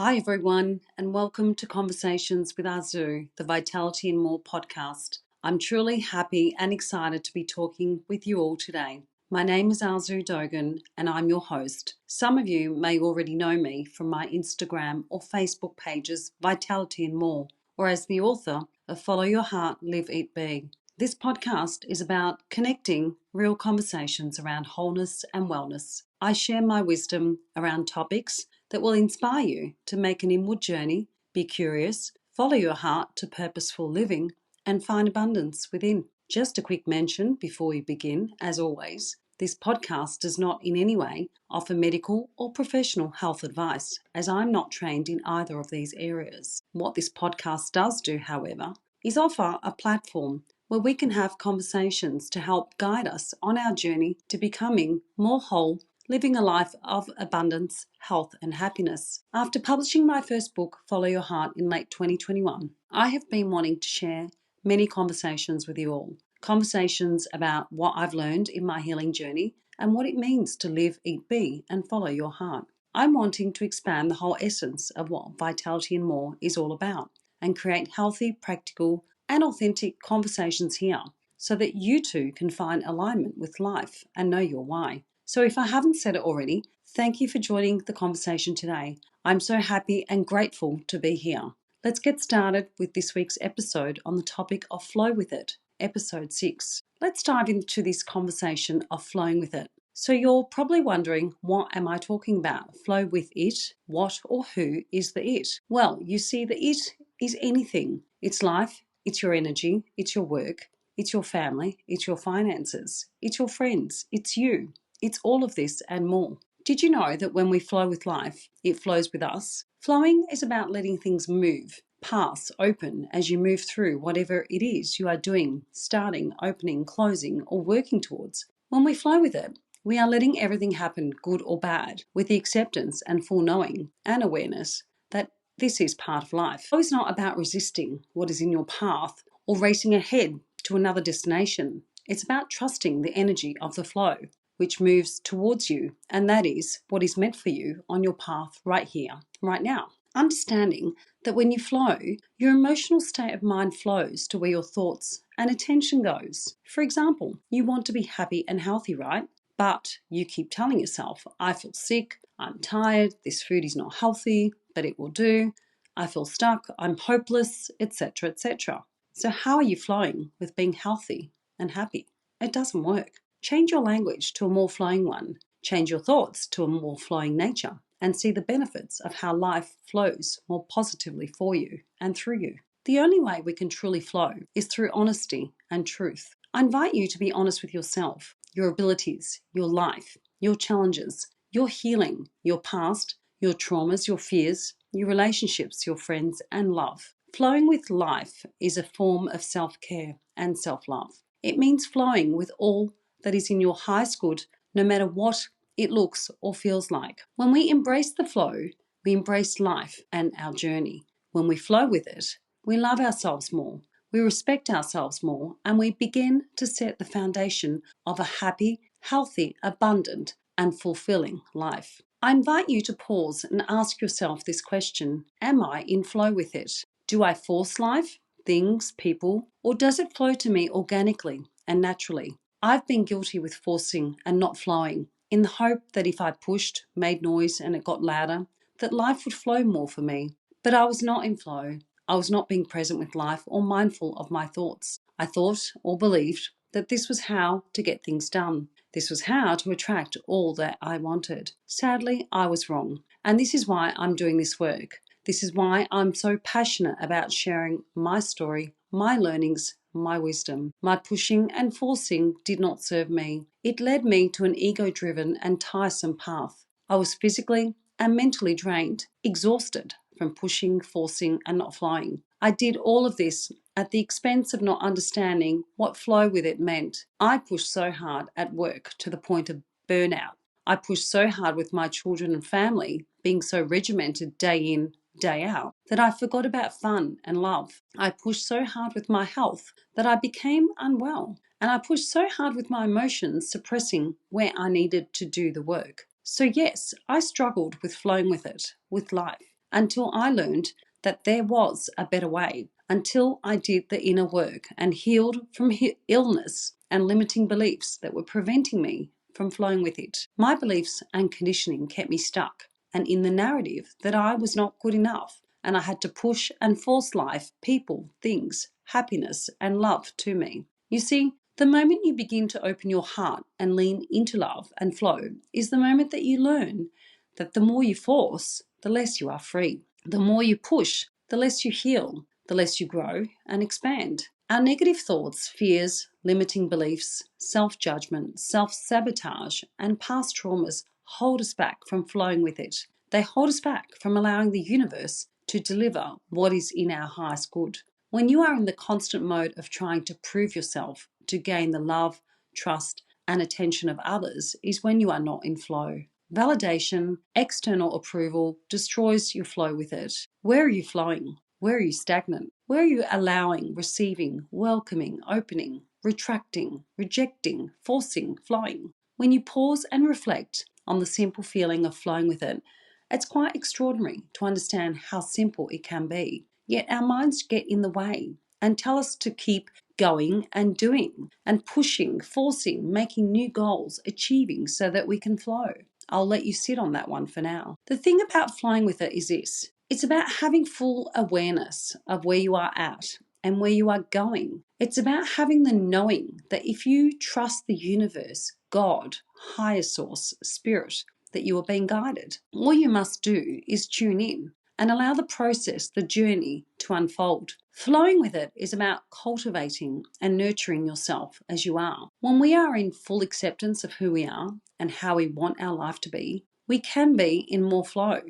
Hi everyone, and welcome to Conversations with Azu, the Vitality and More podcast. I'm truly happy and excited to be talking with you all today. My name is Azu Dogan and I'm your host. Some of you may already know me from my Instagram or Facebook pages, Vitality and More, or as the author of Follow Your Heart, Live, Eat, Be. This podcast is about connecting real conversations around wholeness and wellness. I share my wisdom around topics that will inspire you to make an inward journey, be curious, follow your heart to purposeful living, and find abundance within. Just a quick mention before we begin, as always, this podcast does not in any way offer medical or professional health advice, as I'm not trained in either of these areas. What this podcast does do, however, is offer a platform where we can have conversations to help guide us on our journey to becoming more whole, living a life of abundance, health, and happiness. After publishing my first book, Follow Your Heart, in late 2021, I have been wanting to share many conversations with you all. Conversations about what I've learned in my healing journey and what it means to live, eat, be, and follow your heart. I'm wanting to expand the whole essence of what Vitality and More is all about and create healthy, practical, and authentic conversations here so that you too can find alignment with life and know your why. So if I haven't said it already, thank you for joining the conversation today. I'm so happy and grateful to be here. Let's get started with this week's episode on the topic of Flow With It, episode 6. Let's dive into this conversation of flowing with it. So you're probably wondering, what am I talking about? Flow with it? What or who is the it? Well, you see, the it is anything. It's life, it's your energy, it's your work, it's your family, it's your finances, it's your friends, it's you. It's all of this and more. Did you know that when we flow with life, it flows with us? Flowing is about letting things move, pass, open as you move through whatever it is you are doing, starting, opening, closing, or working towards. When we flow with it, we are letting everything happen, good or bad, with the acceptance and full knowing and awareness that this is part of life. Flow is not about resisting what is in your path or racing ahead to another destination. It's about trusting the energy of the flow, which moves towards you, and that is what is meant for you on your path right here, right now. Understanding that when you flow, your emotional state of mind flows to where your thoughts and attention goes. For example, you want to be happy and healthy, right? But you keep telling yourself, I feel sick, I'm tired, this food is not healthy, but it will do, I feel stuck, I'm hopeless, etc., etc. So how are you flowing with being healthy and happy? It doesn't work. Change your language to a more flowing one. Change your thoughts to a more flowing nature and see the benefits of how life flows more positively for you and through you. The only way we can truly flow is through honesty and truth. I invite you to be honest with yourself, your abilities, your life, your challenges, your healing, your past, your traumas, your fears, your relationships, your friends, and love. Flowing with life is a form of self-care and self-love. It means flowing with all that is in your highest good, no matter what it looks or feels like. When we embrace the flow, we embrace life and our journey. When we flow with it, we love ourselves more, we respect ourselves more, and we begin to set the foundation of a happy, healthy, abundant, and fulfilling life. I invite you to pause and ask yourself this question: am I in flow with it? Do I force life, things, people, or does it flow to me organically and naturally? I've been guilty with forcing and not flowing, in the hope that if I pushed, made noise, and it got louder, that life would flow more for me. But I was not in flow. I was not being present with life or mindful of my thoughts. I thought or believed that this was how to get things done. This was how to attract all that I wanted. Sadly, I was wrong. And this is why I'm doing this work. This is why I'm so passionate about sharing my story, my learnings, my wisdom. My pushing and forcing did not serve me. It led me to an ego-driven and tiresome path. I was physically and mentally drained, exhausted from pushing, forcing, and not flowing. I did all of this at the expense of not understanding what flow with it meant. I pushed so hard at work to the point of burnout. I pushed so hard with my children and family, being so regimented day in, day out, that I forgot about fun and love. I pushed so hard with my health that I became unwell. And I pushed so hard with my emotions, suppressing where I needed to do the work. So yes, I struggled with flowing with it, with life. until I learned that there was a better way, until I did the inner work and healed from illness and limiting beliefs that were preventing me from flowing with it. My beliefs and conditioning kept me stuck and in the narrative that I was not good enough, and I had to push and force life, people, things, happiness, and love to me. You see, the moment you begin to open your heart and lean into love and flow is the moment that you learn that the more you force, the less you are free. The more you push, the less you heal, the less you grow and expand. Our negative thoughts, fears, limiting beliefs, self-judgment, self-sabotage, and past traumas hold us back from flowing with it. They hold us back from allowing the universe to deliver what is in our highest good. When you are in the constant mode of trying to prove yourself to gain the love, trust, and attention of others is when you are not in flow. Validation, external approval destroys your flow with it. Where are you flowing? Where are you stagnant? Where are you allowing, receiving, welcoming, opening, retracting, rejecting, forcing, flowing? When you pause and reflect on the simple feeling of flowing with it, it's quite extraordinary to understand how simple it can be. Yet our minds get in the way and tell us to keep going and doing and pushing, forcing, making new goals, achieving so that we can flow. I'll let you sit on that one for now. The thing about flowing with it is this. It's about having full awareness of where you are at and where you are going. It's about having the knowing that if you trust the universe, God, higher source, spirit, that you are being guided. All you must do is tune in and allow the process, the journey to unfold. Flowing with it is about cultivating and nurturing yourself as you are. When we are in full acceptance of who we are and how we want our life to be, we can be in more flow.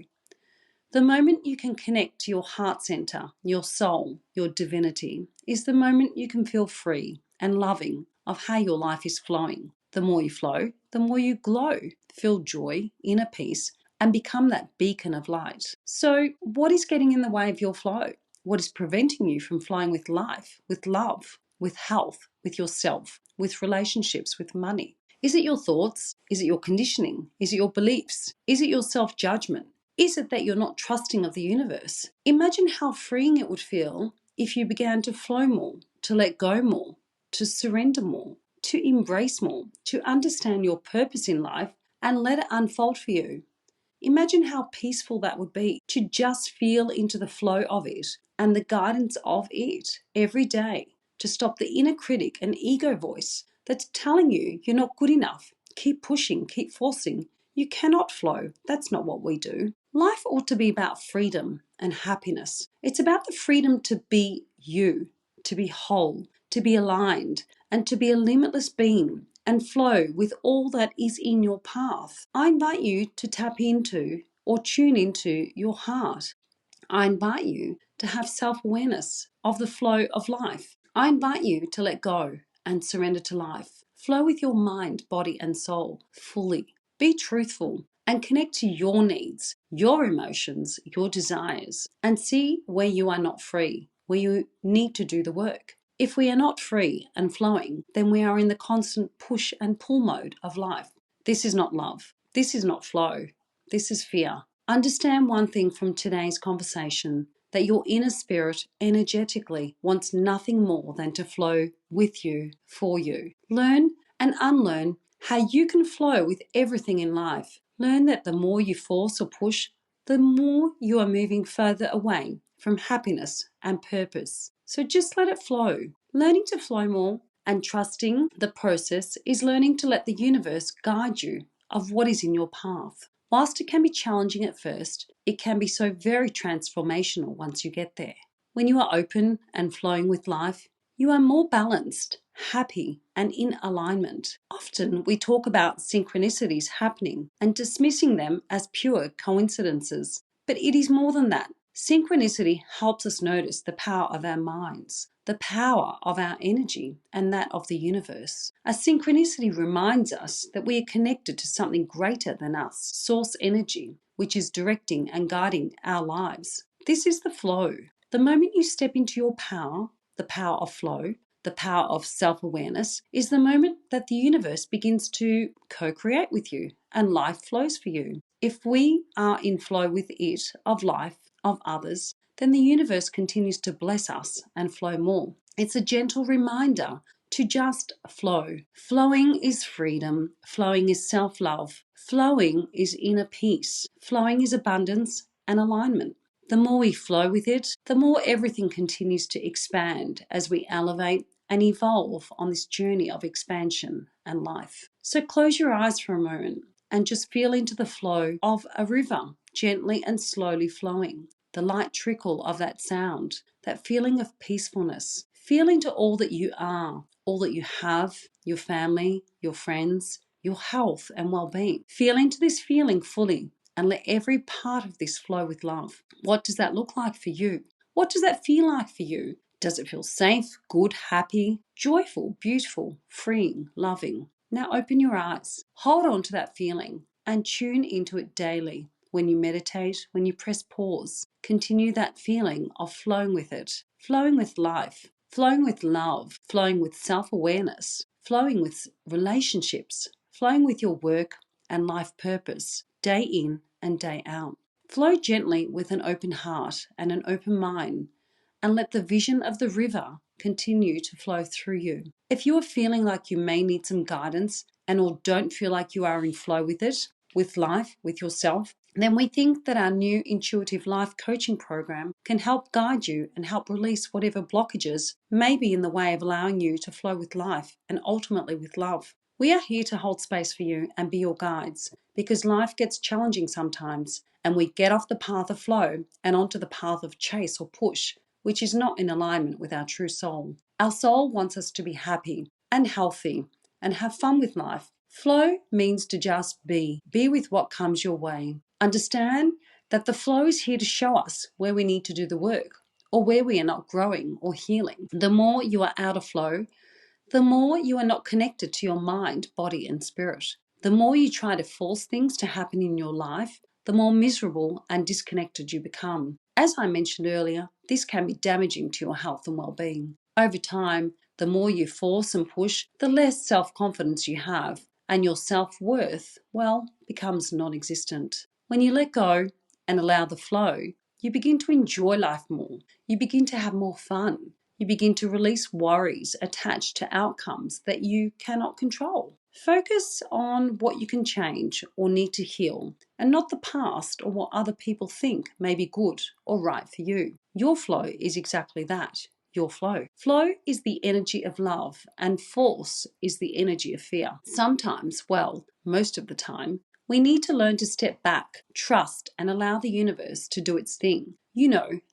The moment you can connect to your heart center, your soul, your divinity, is the moment you can feel free and loving of how your life is flowing. The more you flow, the more you glow, feel joy, inner peace, and become that beacon of light. So, what is getting in the way of your flow? What is preventing you from flowing with life, with love, with health, with yourself, with relationships, with money? Is it your thoughts? Is it your conditioning? Is it your beliefs? Is it your self-judgment? Is it that you're not trusting of the universe? Imagine how freeing it would feel if you began to flow more, to let go more, to surrender more, to embrace more, to understand your purpose in life and let it unfold for you. Imagine how peaceful that would be to just feel into the flow of it and the guidance of it every day, to stop the inner critic and ego voice that's telling you you're not good enough. Keep pushing, keep forcing. You cannot flow. That's not what we do. Life ought to be about freedom and happiness. It's about the freedom to be you, to be whole, to be aligned, and to be a limitless being and flow with all that is in your path. I invite you to tap into or tune into your heart. I invite you to have self-awareness of the flow of life. I invite you to let go and surrender to life. Flow with your mind, body, and soul fully. Be truthful and connect to your needs, your emotions, your desires, and see where you are not free, where you need to do the work. If we are not free and flowing, then we are in the constant push and pull mode of life. This is not love. This is not flow. This is fear. Understand one thing from today's conversation, that your inner spirit energetically wants nothing more than to flow with you, for you. Learn and unlearn how you can flow with everything in life. Learn that the more you force or push, the more you are moving further away from happiness and purpose. So just let it flow. Learning to flow more and trusting the process is learning to let the universe guide you of what is in your path. Whilst it can be challenging at first, it can be so very transformational once you get there. When you are open and flowing with life, you are more balanced, happy, and in alignment. Often we talk about synchronicities happening and dismissing them as pure coincidences, but it is more than that. Synchronicity helps us notice the power of our minds, the power of our energy, and that of the universe. A synchronicity reminds us that we are connected to something greater than us, source energy, which is directing and guiding our lives. This is the flow. The moment you step into your power, the power of flow, the power of self-awareness, is the moment that the universe begins to co-create with you and life flows for you. If we are in flow with it, of life, of others, then the universe continues to bless us and flow more. It's a gentle reminder to just flow. Flowing is freedom. Flowing is self-love. Flowing is inner peace. Flowing is abundance and alignment. The more we flow with it, the more everything continues to expand as we elevate and evolve on this journey of expansion and life. So close your eyes for a moment and just feel into the flow of a river, gently and slowly flowing. The light trickle of that sound, that feeling of peacefulness. Feel into all that you are, all that you have, your family, your friends, your health and well-being. Feel into this feeling fully and let every part of this flow with love. What does that look like for you? What does that feel like for you? Does it feel safe, good, happy, joyful, beautiful, freeing, loving? Now open your eyes. Hold on to that feeling and tune into it daily. When you meditate, when you press pause, continue that feeling of flowing with it, flowing with life, flowing with love, flowing with self-awareness, flowing with relationships, flowing with your work and life purpose, day in and day out. Flow gently with an open heart and an open mind, and let the vision of the river continue to flow through you. If you are feeling like you may need some guidance and or don't feel like you are in flow with it, with life, with yourself, then we think that our new intuitive life coaching program can help guide you and help release whatever blockages may be in the way of allowing you to flow with life and ultimately with love. We are here to hold space for you and be your guides, because life gets challenging sometimes and we get off the path of flow and onto the path of chase or push, which is not in alignment with our true soul. Our soul wants us to be happy and healthy and have fun with life. Flow means to just be. Be with what comes your way. Understand that the flow is here to show us where we need to do the work or where we are not growing or healing. The more you are out of flow, the more you are not connected to your mind, body, and spirit. The more you try to force things to happen in your life, the more miserable and disconnected you become. As I mentioned earlier, this can be damaging to your health and well-being. Over time, the more you force and push, the less self-confidence you have, and your self-worth, well, becomes non-existent. When you let go and allow the flow, you begin to enjoy life more. You begin to have more fun. You begin to release worries attached to outcomes that you cannot control. Focus on what you can change or need to heal, and not the past or what other people think may be good or right for you. Your flow is exactly that, your flow. Flow is the energy of love, and force is the energy of fear. Sometimes, well, most of the time, we need to learn to step back, trust, and allow the universe to do its thing.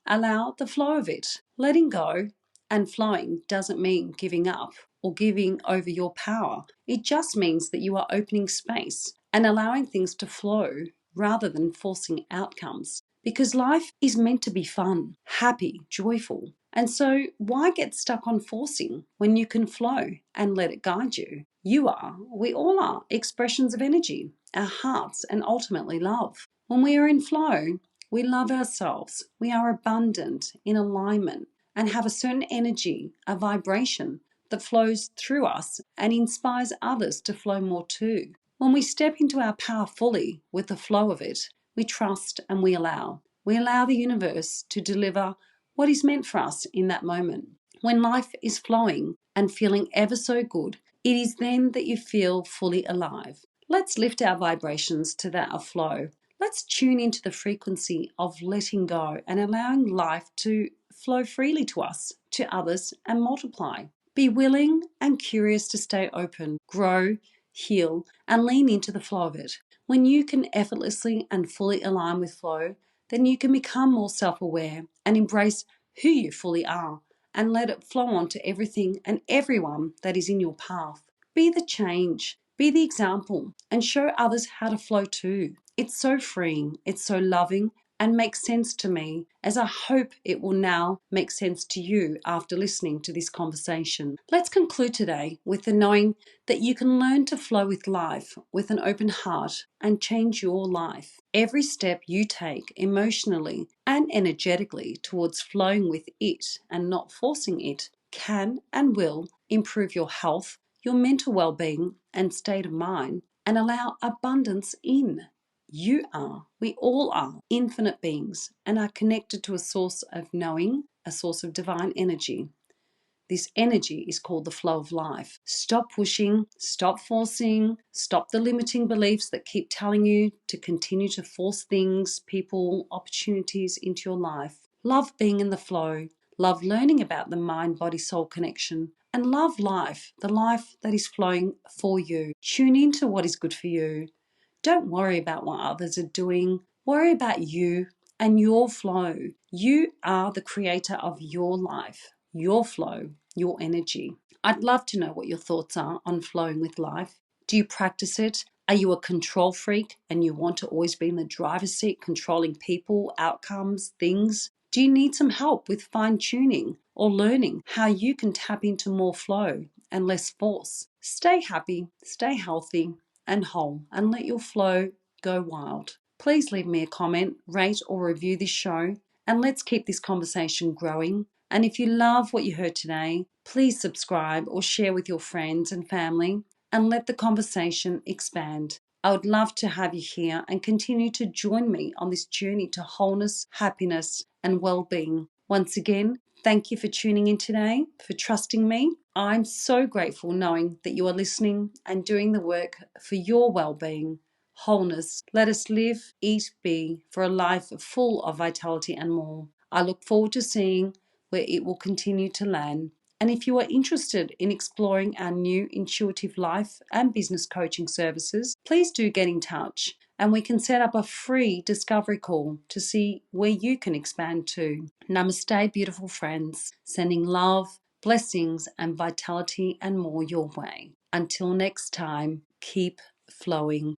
Allow the flow of it. Letting go and flowing doesn't mean giving up or giving over your power. It just means that you are opening space and allowing things to flow rather than forcing outcomes. Because life is meant to be fun, happy, joyful. And so why get stuck on forcing when you can flow and let it guide you? We all are expressions of energy, our hearts, and ultimately love. When we are in flow, we love ourselves. We are abundant, in alignment, and have a certain energy, a vibration that flows through us and inspires others to flow more too. When we step into our power fully with the flow of it, we trust and we allow. We allow the universe to deliver what is meant for us in that moment. When life is flowing and feeling ever so good, it is then that you feel fully alive. Let's lift our vibrations to that of flow. Let's tune into the frequency of letting go and allowing life to flow freely to us, to others, and multiply. Be willing and curious to stay open, grow, heal, and lean into the flow of it. When you can effortlessly and fully align with flow, then you can become more self-aware and embrace who you fully are and let it flow on to everything and everyone that is in your path. Be the change, be the example, and show others how to flow too. It's so freeing, it's so loving, and makes sense to me, as I hope it will now make sense to you after listening to this conversation. Let's conclude today with the knowing that you can learn to flow with life with an open heart and change your life. Every step you take emotionally and energetically towards flowing with it and not forcing it can and will improve your health, your mental well-being and state of mind, and allow abundance in. You are, we all are infinite beings and are connected to a source of knowing, a source of divine energy. This energy is called the flow of life. Stop pushing, stop forcing, stop the limiting beliefs that keep telling you to continue to force things, people, opportunities into your life. Love being in the flow, love learning about the mind body soul connection, and love life, the life that is flowing for you. Tune into what is good for you. Don't worry about what others are doing. Worry about you and your flow. You are the creator of your life, your flow, your energy. I'd love to know what your thoughts are on flowing with life. Do you practice it? Are you a control freak and you want to always be in the driver's seat, controlling people, outcomes, things? Do you need some help with fine tuning or learning how you can tap into more flow and less force? Stay happy, stay healthy and whole, and let your flow go wild. Please leave me a comment, rate or review this show, and let's keep this conversation growing. And if you love what you heard today, please subscribe or share with your friends and family and let the conversation expand. I would love to have you here and continue to join me on this journey to wholeness, happiness, and well-being. Once again, thank you for tuning in today, for trusting me. I'm so grateful knowing that you are listening and doing the work for your well-being. Wholeness. Let us live, eat, be for a life full of vitality and more. I look forward to seeing where it will continue to land. And if you are interested in exploring our new intuitive life and business coaching services, please do get in touch and we can set up a free discovery call to see where you can expand to. Namaste, beautiful friends. Sending love, blessings, and vitality and more your way. Until next time, keep flowing.